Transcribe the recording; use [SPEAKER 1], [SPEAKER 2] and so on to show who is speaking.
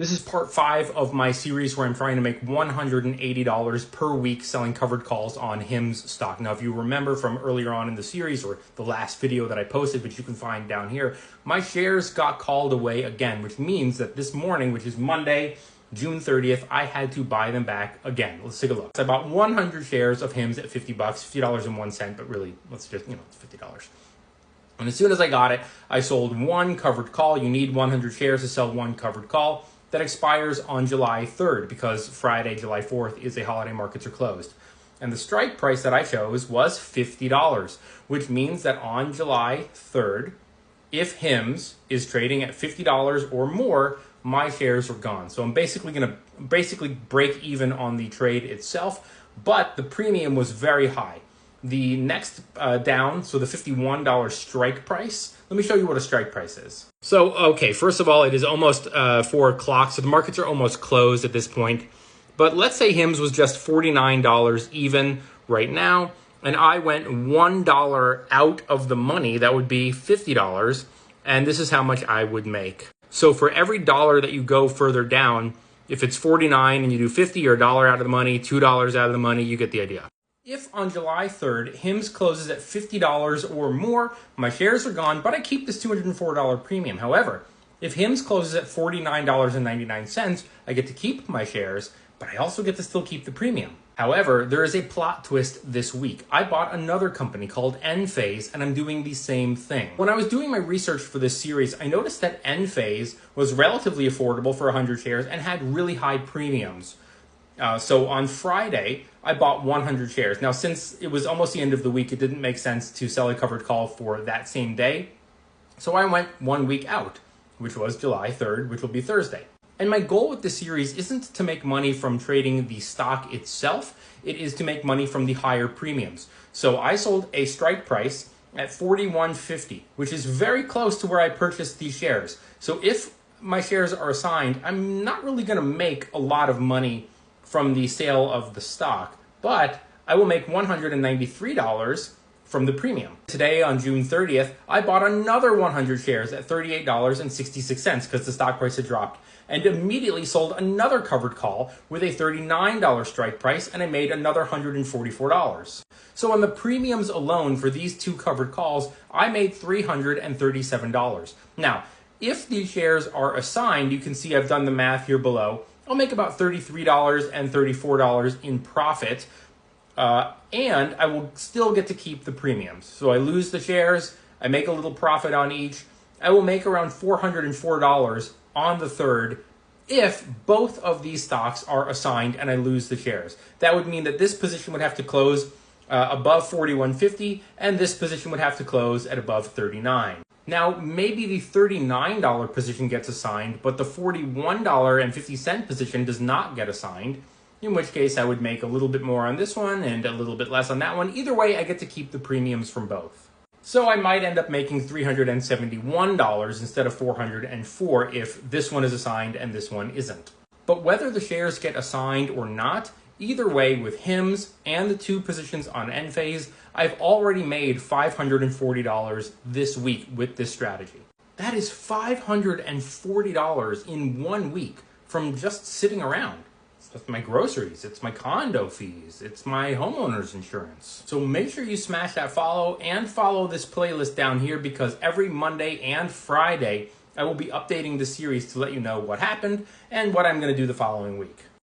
[SPEAKER 1] This is part 5 of my series where I'm trying to make $180 per week selling covered calls on HIMS stock. Now, if you remember from earlier on in the series or the last video that I posted, which you can find down here, my shares got called away again, which means that this morning, which is Monday, June 30th, I had to buy them back again. Let's take a look. So I bought 100 shares of HIMS at $50, $50.01, but really, let's just, it's $50. And as soon as I got it, I sold one covered call. You need 100 shares to sell one covered call. That expires on July 3rd because Friday, July 4th is a holiday, markets are closed. And the strike price that I chose was $50, which means that on July 3rd, if HIMS is trading at $50 or more, my shares are gone. So I'm basically going to break even on the trade itself, but the premium was very high. The next down, so the $51 strike price, let me show you what a strike price is. So, okay, first of all, it is almost 4 o'clock, so the markets are almost closed at this point. But let's say HIMS was just $49 even right now, and I went $1 out of the money, that would be $50, and this is how much I would make. So for every dollar that you go further down, if it's 49 and you do 50, you're $1 out of the money, $2 out of the money, you get the idea. If on July 3rd, HIMS closes at $50 or more, my shares are gone, but I keep this $204 premium. However, if HIMS closes at $49.99, I get to keep my shares, but I also get to still keep the premium. However, there is a plot twist this week. I bought another company called ENPHASE, and I'm doing the same thing. When I was doing my research for this series, I noticed that ENPHASE was relatively affordable for 100 shares and had really high premiums. So on Friday, I bought 100 shares. Now, since it was almost the end of the week, it didn't make sense to sell a covered call for that same day. So I went 1 week out, which was July 3rd, which will be Thursday. And my goal with this series isn't to make money from trading the stock itself. It is to make money from the higher premiums. So I sold a strike price at $41.50, which is very close to where I purchased these shares. So if my shares are assigned, I'm not really going to make a lot of money from the sale of the stock, but I will make $193 from the premium. Today, on June 30th, I bought another 100 shares at $38.66 because the stock price had dropped, and immediately sold another covered call with a $39 strike price, and I made another $144. So on the premiums alone for these two covered calls, I made $337. Now, if these shares are assigned, you can see I've done the math here below. I'll make about $33 and $34 in profit, and I will still get to keep the premiums. So I lose the shares, I make a little profit on each. I will make around $404 on the 3rd if both of these stocks are assigned and I lose the shares. That would mean that this position would have to close above $41.50, and this position would have to close at above $39. Now, maybe the $39 position gets assigned, but the $41.50 position does not get assigned, in which case I would make a little bit more on this one and a little bit less on that one. Either way, I get to keep the premiums from both. So I might end up making $371 instead of $404 if this one is assigned and this one isn't. But whether the shares get assigned or not, either way, with HIMS and the two positions on ENPHASE, I've already made $540 this week with this strategy. That is $540 in 1 week from just sitting around. It's my groceries, it's my condo fees, it's my homeowner's insurance. So make sure you smash that follow and follow this playlist down here, because every Monday and Friday, I will be updating the series to let you know what happened and what I'm going to do the following week.